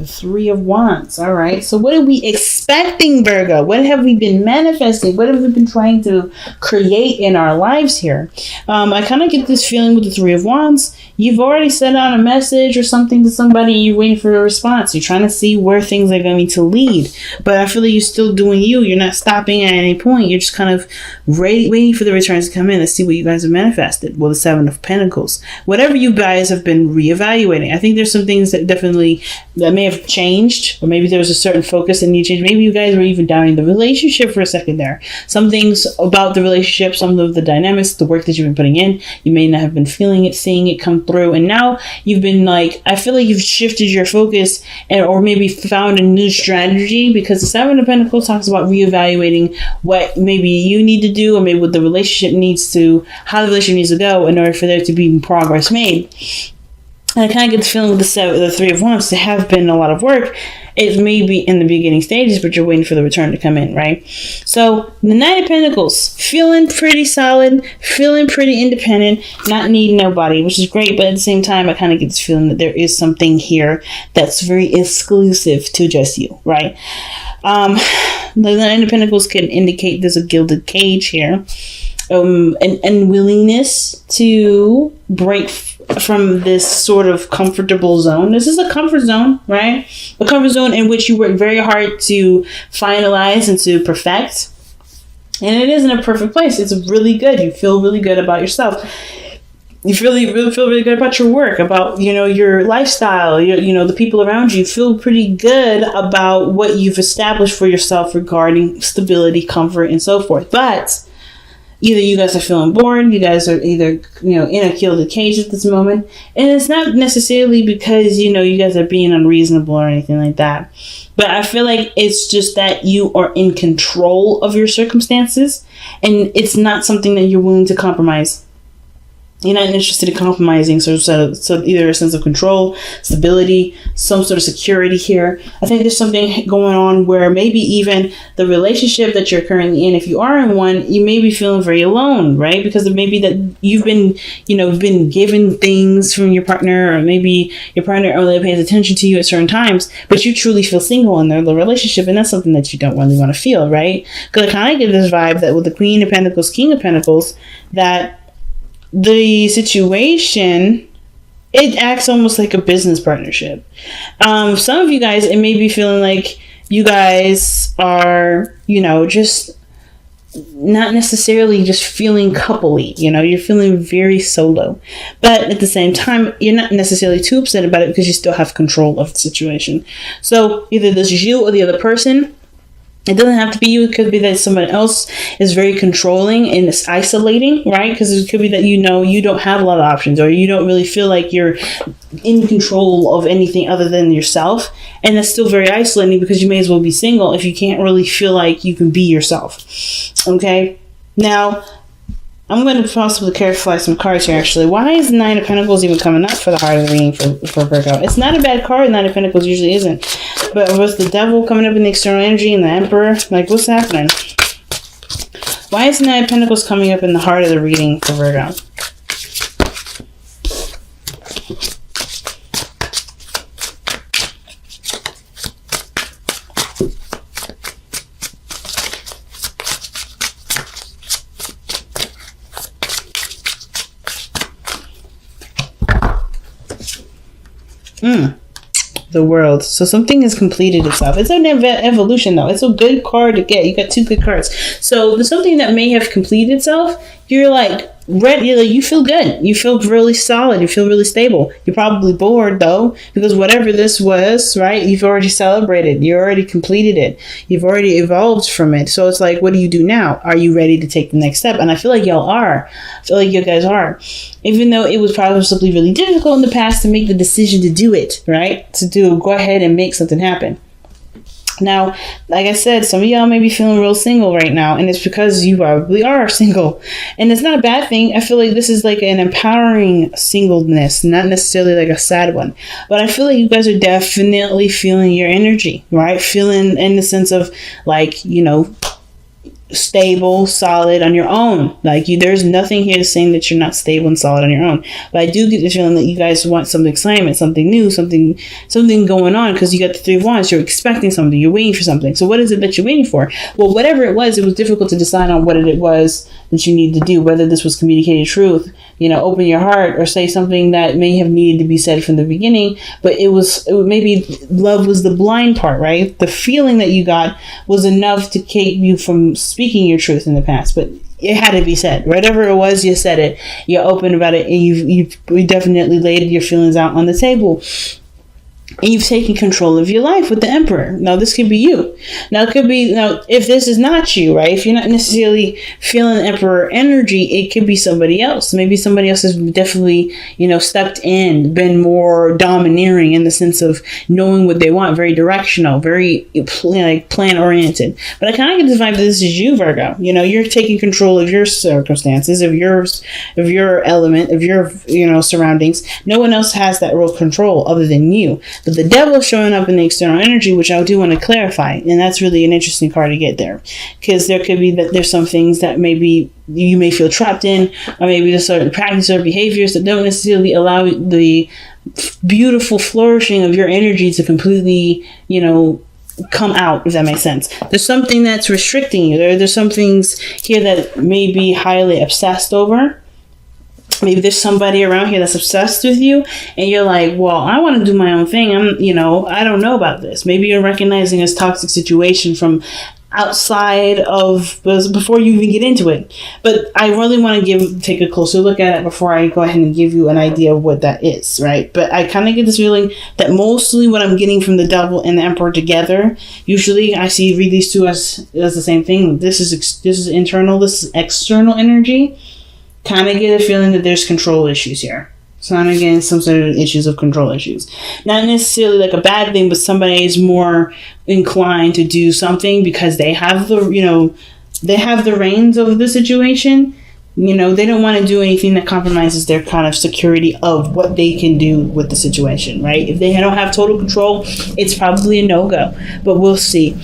the Three of Wands. All right. So what are we expecting, Virgo? What have we been manifesting? What have we been trying to create in our lives here? I kind of get this feeling with the Three of Wands. You've already sent out a message or something to somebody. You're waiting for a response. You're trying to see where things are going to lead. But I feel like you're still doing you. You're not stopping at any point. You're just kind of waiting for the returns to come in. Let's see what you guys have manifested. Well, the Seven of Pentacles. Whatever you guys have been reevaluating. I think there's some things that may have changed, or maybe there was a certain focus that needed to change. Maybe you guys were even doubting the relationship for a second there. Some things about the relationship, some of the dynamics, the work that you've been putting in, you may not have been feeling it, seeing it come through, and now you've been I feel like you've shifted your focus or maybe found a new strategy, because the Seven of Pentacles talks about reevaluating what maybe you need to do, or maybe what the relationship how the relationship needs to go in order for there to be progress made. And I kind of get the feeling with the Three of Wands, there have been a lot of work. It may be in the beginning stages, but you're waiting for the return to come in, right? So the Knight of Pentacles, feeling pretty solid, feeling pretty independent, not needing nobody, which is great. But at the same time, I kind of get this feeling that there is something here that's very exclusive to just you, right? The Knight of Pentacles can indicate there's a gilded cage here. An unwillingness to break from this sort of comfortable zone. This is a comfort zone, right? A comfort zone in which you work very hard to finalize and to perfect. And it isn't a perfect place. It's really good. You feel really good about yourself. You feel really good about your work, about, your lifestyle, the people around you. You feel pretty good about what you've established for yourself regarding stability, comfort, and so forth. But either you guys are feeling bored, you guys are either, in a gilded cage at this moment. And it's not necessarily because, you guys are being unreasonable or anything like that. But I feel like it's just that you are in control of your circumstances, and it's not something that you're willing to compromise. You're not interested in compromising, so either a sense of control, stability, some sort of security here. I think there's something going on where maybe even the relationship that you're currently in, if you are in one, you may be feeling very alone, right? Because it may be that you've been, been given things from your partner, or maybe your partner only pays attention to you at certain times, but you truly feel single in the relationship, and that's something that you don't really want to feel, right? Because I kind of get this vibe that with the Queen of Pentacles, King of Pentacles, that the situation, it acts almost like a business partnership. Some of you guys, it may be feeling like you guys are, just not necessarily just feeling coupley. You're feeling very solo. But at the same time, you're not necessarily too upset about it because you still have control of the situation. So either this is you or the other person. It doesn't have to be you. It could be that someone else is very controlling and is isolating, right? Because it could be that you don't have a lot of options, or you don't really feel like you're in control of anything other than yourself. And that's still very isolating, because you may as well be single if you can't really feel like you can be yourself. Okay? Now, I'm going to possibly clarify some cards here, actually. Why is the Nine of Pentacles even coming up for the heart of the reading for Virgo? It's not a bad card. Nine of Pentacles usually isn't. But was the Devil coming up in the external energy and the Emperor? What's happening? Why is the Nine of Pentacles coming up in the heart of the reading for Virgo? The World. So something has completed itself. It's an evolution, though. It's a good card to get. You got two good cards. So there's something that may have completed itself. You're ready. You feel good. You feel really solid. You feel really stable. You're probably bored, though, because whatever this was, right, you've already celebrated. You already completed it. You've already evolved from it. So it's what do you do now? Are you ready to take the next step? And I feel like y'all are. I feel like you guys are. Even though it was probably really difficult in the past to make the decision to do it, right? Go ahead and make something happen. Now, like I said, some of y'all may be feeling real single right now, and it's because you probably are single. And it's not a bad thing. I feel like this is an empowering singleness, not necessarily a sad one. But I feel like you guys are definitely feeling your energy, right? Feeling in the sense of stable, solid on your own. Like there's nothing here saying that you're not stable and solid on your own. But I do get the feeling that you guys want some excitement, something new, something going on, because you got the Three of Wands. You're expecting something. You're waiting for something. So what is it that you're waiting for? Well, whatever it was difficult to decide on what it was that you need to do. Whether this was communicating truth, open your heart, or say something that may have needed to be said from the beginning. But maybe love was the blind part, right? The feeling that you got was enough to keep you from speaking your truth in the past, but it had to be said. Whatever it was, you said it. You're open about it, and you definitely laid your feelings out on the table. And you've taken control of your life with the Emperor. Now, this could be you. Now, if this is not you, right? If you're not necessarily feeling the Emperor energy, it could be somebody else. Maybe somebody else has definitely, stepped in, been more domineering in the sense of knowing what they want, very directional, very plan oriented. But I kind of get the vibe that this is you, Virgo. You're taking control of your circumstances, of your element, of your, surroundings. No one else has that real control other than you. But the devil showing up in the external energy, which I do want to clarify, and that's really an interesting card to get there, because there could be that there's some things that maybe you may feel trapped in, or maybe there's certain practices or behaviors that don't necessarily allow the beautiful flourishing of your energy to completely, come out, if that makes sense. There's something that's restricting you. There's some things here that may be highly obsessed over. Maybe there's somebody around here that's obsessed with you, and you're like, well, I want to do my own thing. I don't know about this. Maybe you're recognizing this toxic situation from outside of, before you even get into it. But I really want to take a closer look at it before I go ahead and give you an idea of what that is, right? But I kind of get this feeling that mostly what I'm getting from the devil and the Emperor together, usually I read these two as the same thing. This is internal, this is external energy. Kind of get a feeling that there's control issues here. So I'm getting some sort of issues of control issues. Not necessarily like a bad thing, but somebody is more inclined to do something because they have the reins over the situation. They don't want to do anything that compromises their kind of security of what they can do with the situation, right? If they don't have total control, it's probably a no-go. But we'll see.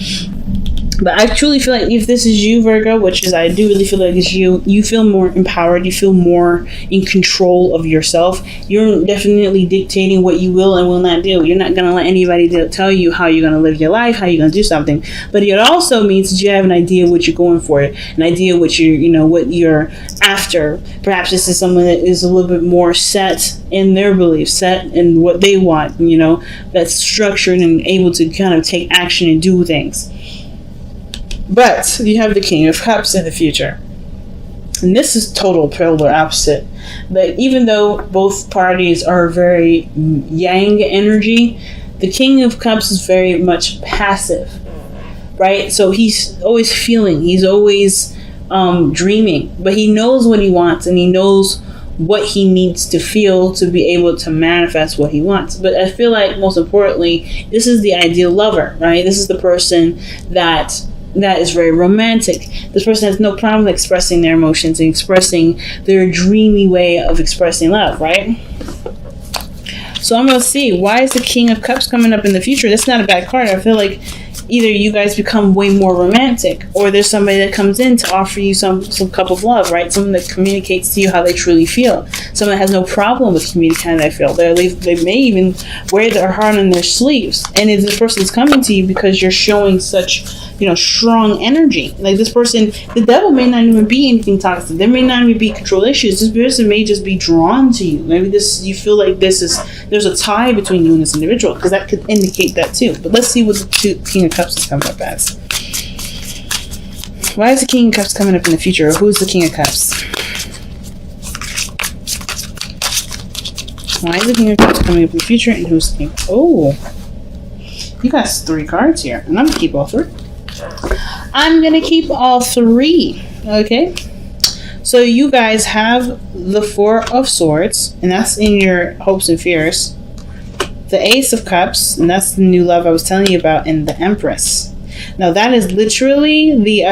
But I truly feel like if this is you, Virgo, which is, I do really feel like it's you feel more empowered. You feel more in control of yourself. You're definitely dictating what you will and will not do. You're not going to let anybody tell you how you're going to live your life, how you're going to do something. But it also means that you have an idea what you're going for, an idea what what you're after. Perhaps this is someone that is a little bit more set in their beliefs, set in what they want, that's structured and able to kind of take action and do things. But you have the King of Cups in the future. And this is total polar opposite. But even though both parties are very yang energy, the King of Cups is very much passive, right? So he's always feeling, he's always dreaming, but he knows what he wants and he knows what he needs to feel to be able to manifest what he wants. But I feel like most importantly, this is the ideal lover, right? This is the person that is very romantic. This person has no problem expressing their emotions and expressing their dreamy way of expressing love, right? So I'm going to see, why is the King of Cups coming up in the future? That's not a bad card. I feel like either you guys become way more romantic, or there's somebody that comes in to offer you some cup of love, right? Someone that communicates to you how they truly feel. Someone that has no problem with communicating how they feel. They may even wear their heart on their sleeves. And if this person's coming to you because you're showing such, strong energy. Like this person, the devil may not even be anything toxic. There may not even be control issues. This person may just be drawn to you. Maybe you feel like there's a tie between you and this individual, because that could indicate that too. But let's see what the King of Cups is coming up as. Why is the King of Cups coming up in the future? Or who's the King of Cups? Why is the King of Cups coming up in the future, and who's the King? Oh, you got 3 cards here, and I'm gonna keep all 3. I'm gonna keep all 3. Okay. So you guys have the 4 of Swords, and that's in your hopes and fears. The Ace of Cups, and that's the new love I was telling you about, and the Empress. Now that is literally the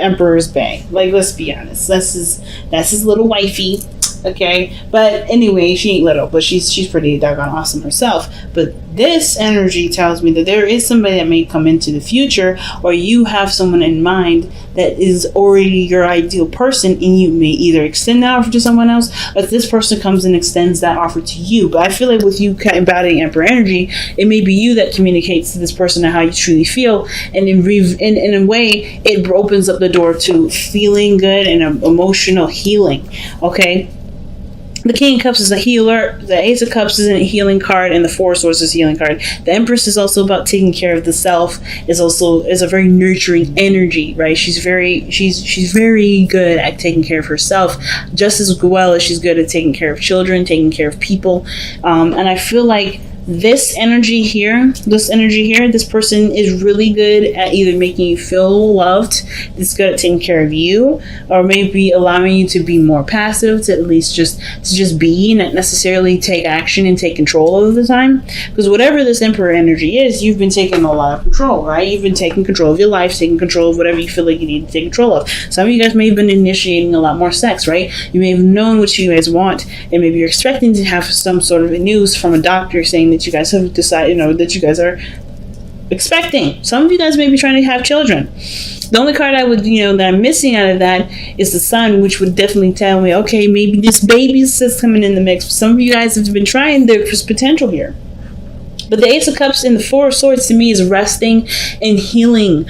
Emperor's Bay. Like, let's be honest. That's his little wifey. Yes, okay. But anyway, she ain't little, but she's pretty doggone awesome herself. But this energy tells me that there is somebody that may come into the future, or you have someone in mind that is already your ideal person, and you may either extend that offer to someone else, or this person comes and extends that offer to you. But I feel like with you embodying Emperor energy, it may be you that communicates to this person how you truly feel, and in a way, it opens up the door to feeling good and emotional healing. Okay. The King of Cups is a healer. The Ace of Cups is a healing card, and the Four of Swords is a healing card. The Empress is also about taking care of the self. Is a very nurturing energy, right? She's very good at taking care of herself, just as well as she's good at taking care of children, taking care of people. And I feel like this energy here, this person is really good at either making you feel loved, it's good at taking care of you, or maybe allowing you to be more passive, to at least just be, not necessarily take action and take control all of the time. Because whatever this Emperor energy is, you've been taking a lot of control, right? You've been taking control of your life, taking control of whatever you feel like you need to take control of. Some of you guys may have been initiating a lot more sex, right? You may have known what you guys want, and maybe you're expecting to have some sort of news from a doctor saying that you guys have decided, that you guys are expecting. Some of you guys may be trying to have children. The only card I would, that I'm missing out of that is the Sun, which would definitely tell me, okay, maybe this baby's just coming in the mix. Some of you guys have been trying, there's potential here. But the Ace of Cups and the Four of Swords to me is resting and healing,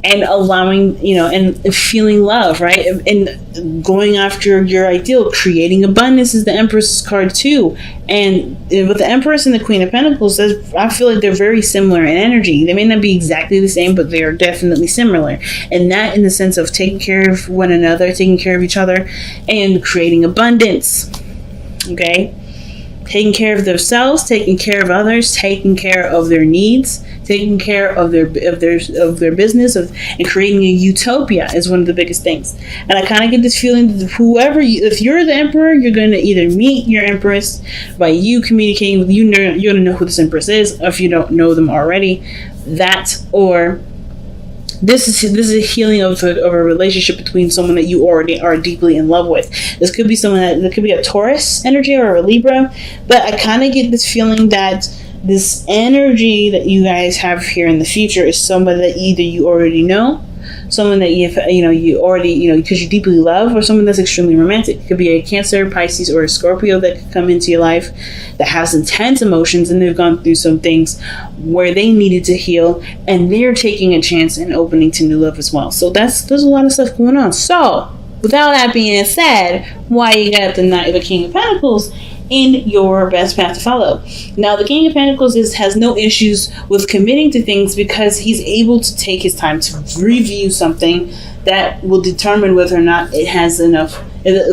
and allowing, and feeling love, right? And going after your ideal, creating abundance is the Empress card too. And with the Empress and the Queen of Pentacles, I feel like they're very similar in energy. They may not be exactly the same, but they are definitely similar. And that in the sense of taking care of one another, taking care of each other, and creating abundance. Okay? Taking care of themselves, taking care of others, taking care of their needs, taking care of their business, and creating a utopia is one of the biggest things. And I kind of get this feeling that if you're the Emperor, you're going to either meet your Empress by you communicating with you're going to know who this Empress is, if you don't know them already. That, or this is a healing of a relationship between someone that you already are deeply in love with. This could be someone that could be a Taurus energy or a Libra, but I kind of get this feeling that this energy that you guys have here in the future is someone that either you already know, someone that you already because you deeply love, or someone that's extremely romantic. It could be a Cancer, Pisces, or a Scorpio that could come into your life that has intense emotions, and they've gone through some things where they needed to heal, and they're taking a chance and opening to new love as well. So there's a lot of stuff going on. So without that being said, why you got the King of Pentacles in your best path to follow. Now, the King of Pentacles has no issues with committing to things because he's able to take his time to review something that will determine whether or not it has enough,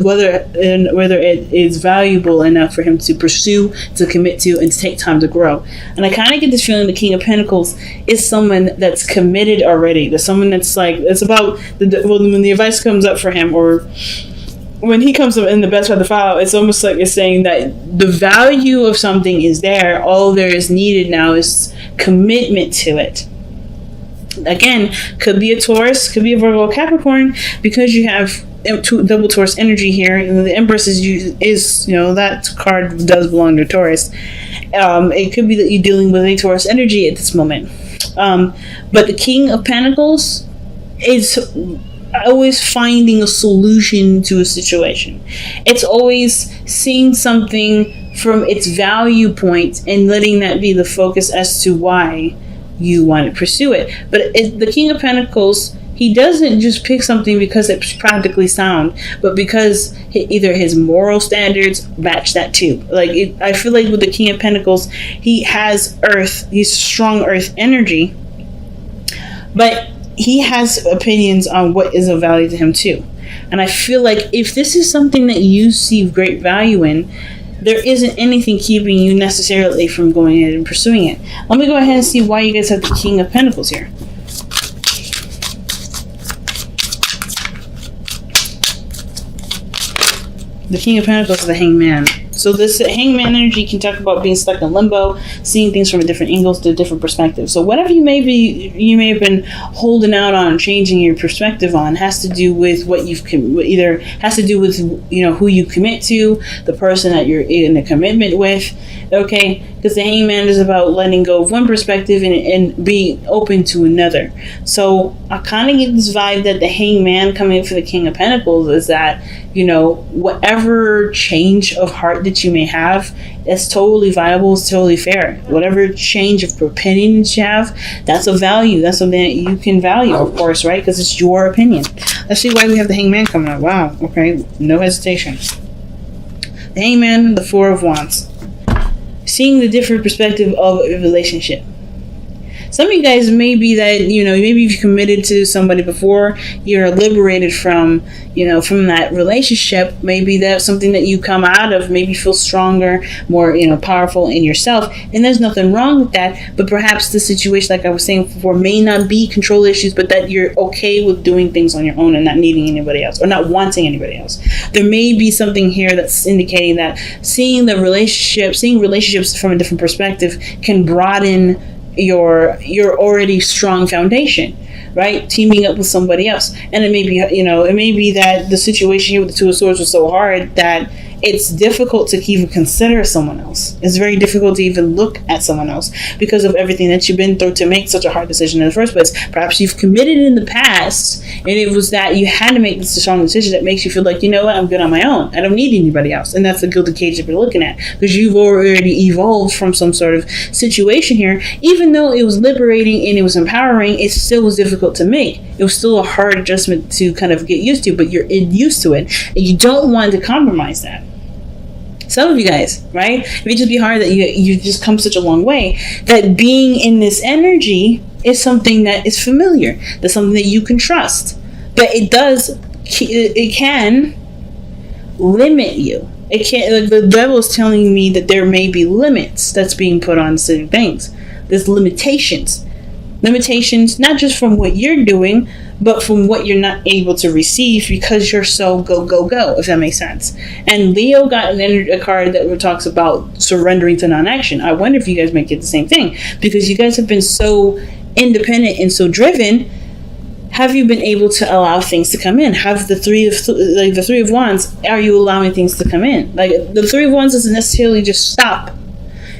whether it is valuable enough for him to pursue, to commit to, and to take time to grow. And I kind of get this feeling the King of Pentacles is someone that's committed already. There's someone that's like, it's about when the advice comes up for him, or when he comes up in the best path to follow, it's almost like it's saying that the value of something is there. All there is needed now is commitment to it. Again, could be a Taurus, could be a Virgo, Capricorn, because you have double Taurus energy here. And the Empress is that card does belong to Taurus. It could be that you're dealing with a Taurus energy at this moment. But the King of Pentacles is always finding a solution to a situation. It's always seeing something from its value point and letting that be the focus as to why you want to pursue it. But the King of Pentacles, he doesn't just pick something because it's practically sound, but because either his moral standards match that too. I feel like with the King of Pentacles, he has earth, he's strong earth energy, but he has opinions on what is of value to him too. And I feel like if this is something that you see great value in, there isn't anything keeping you necessarily from going ahead and pursuing it. Let me go ahead and see why you guys have the King of Pentacles here. The King of Pentacles is the Hanged Man. So this hangman energy can talk about being stuck in limbo, seeing things from a different angles to a different perspective. So whatever you may have been holding out on, changing your perspective on, has to do with what you've either has to do with who you commit to, the person that you're in a commitment with. Okay, because the hangman is about letting go of one perspective and being open to another. So I kind of get this vibe that the hangman coming for the King of Pentacles is that, whatever change of heart that you may have, it's totally viable, it's totally fair. Whatever change of opinion that you have, that's a value. That's something that you can value, of course, right? Because it's your opinion. Let's see why we have the hangman coming up. Wow, okay, no hesitation. The hangman, the Four of Wands. Seeing the different perspective of a relationship. Some of you guys may be that, maybe you've committed to somebody before, you're liberated from that relationship. Maybe that's something that you come out of, maybe feel stronger, more, powerful in yourself. And there's nothing wrong with that. But perhaps the situation, like I was saying before, may not be control issues, but that you're okay with doing things on your own and not needing anybody else or not wanting anybody else. There may be something here that's indicating that seeing relationships from a different perspective can broaden your already strong foundation, right? Teaming up with somebody else. And it may be that the situation here with the Two of Swords was so hard that it's difficult to even consider someone else. It's very difficult to even look at someone else because of everything that you've been through to make such a hard decision in the first place. Perhaps you've committed in the past and it was that you had to make this strong decision that makes you feel like, I'm good on my own. I don't need anybody else. And that's the gilded cage that you're looking at, because you've already evolved from some sort of situation here. Even though it was liberating and it was empowering, it still was difficult to make. It was still a hard adjustment to kind of get used to, but you're used to it and you don't want to compromise that. Some of you guys, right? It may just be hard that you just come such a long way that being in this energy is something that is familiar. That's something that you can trust. But it can limit you. It can't. The devil is telling me that there may be limits that's being put on certain things. There's limitations. Limitations, not just from what you're doing, but from what you're not able to receive because you're so go, go, go, if that makes sense. And Leo got a card that talks about surrendering to non-action. I wonder if you guys might get the same thing, because you guys have been so independent and so driven. Have you been able to allow things to come in? Have the Three of Wands, are you allowing things to come in? Like the Three of Wands doesn't necessarily just stop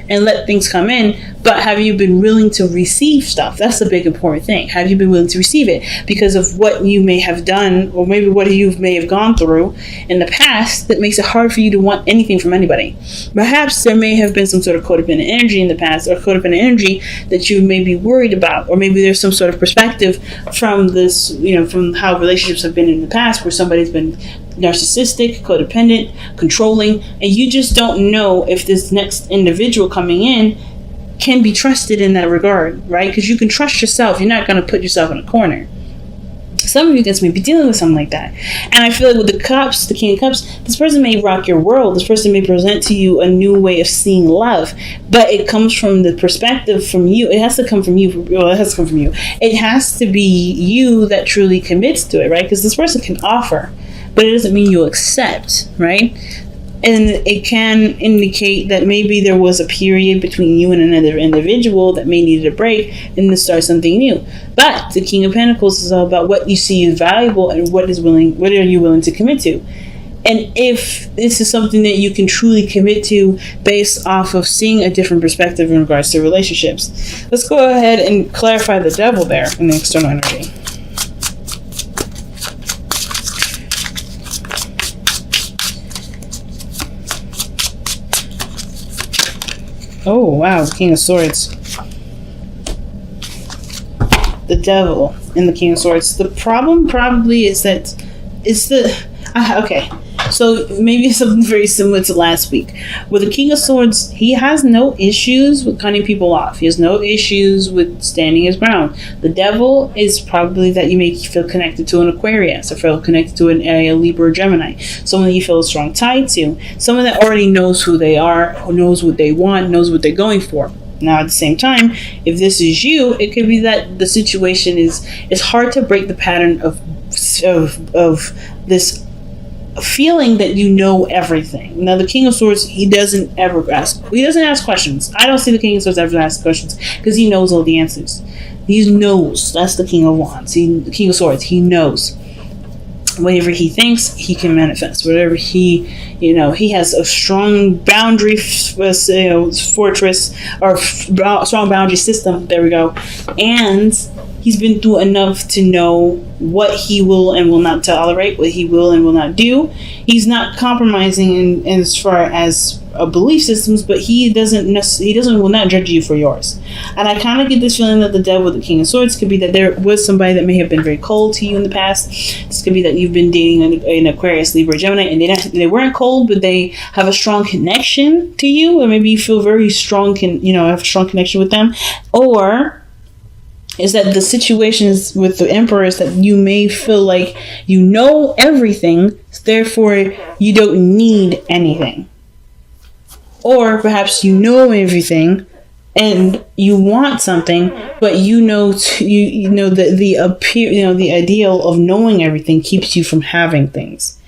and let things come in, but have you been willing to receive stuff? That's the big important thing. Have you been willing to receive it because of what you may have done, or maybe what you may have gone through in the past that makes it hard for you to want anything from anybody? Perhaps there may have been some sort of codependent energy in the past, or codependent energy that you may be worried about, or maybe there's some sort of perspective from this, from how relationships have been in the past, where somebody's been narcissistic, codependent, controlling, and you just don't know if this next individual coming in can be trusted in that regard, right? Because you can trust yourself. You're not going to put yourself in a corner. Some of you guys may be dealing with something like that. And I feel like with the Cups, the King of Cups, this person may rock your world. This person may present to you a new way of seeing love, but it comes from the perspective from you. It has to come from you. Well, it has to come from you. It has to be you that truly commits to it, right? Because this person can offer, but it doesn't mean you'll accept, right? And it can indicate that maybe there was a period between you and another individual that may need a break and to start something new. But the King of Pentacles is all about what you see is valuable and what are you willing to commit to. And if this is something that you can truly commit to based off of seeing a different perspective in regards to relationships. Let's go ahead and clarify the devil there in the external energy. Oh, wow, the King of Swords. The devil and the King of Swords. The problem probably is that it's the... okay, so maybe it's something very similar to last week. With the King of Swords, he has no issues with cutting people off. He has no issues with standing his ground. The devil is probably that you may feel connected to an Aquarius, or feel connected to a Libra or Gemini. Someone that you feel a strong tie to. Someone that already knows who they are, who knows what they want, knows what they're going for. Now, at the same time, if this is you, it could be that the situation is, it's hard to break the pattern of this feeling that you know everything. Now, the King of Swords, he doesn't ask questions. I don't see the King of Swords ever ask questions because he knows all the answers. He knows. That's the King of Wands. The King of Swords, he knows. Whatever he thinks, he can manifest. Whatever he has a strong boundary fortress or strong boundary system. There we go. And he's been through enough to know what he will and will not tolerate, what he will and will not do. He's not compromising in as far as belief systems, but he will not judge you for yours. And I kind of get this feeling that the Devil with the King of Swords could be that there was somebody that may have been very cold to you in the past. This could be that you've been dating an Aquarius, Libra, Gemini, and they weren't cold, but they have a strong connection to you, or maybe you feel very strong, have a strong connection with them, or is that the situations with the Emperors that you may feel like you know everything, therefore you don't need anything. Or perhaps you know everything and you want something, but the ideal of knowing everything keeps you from having things.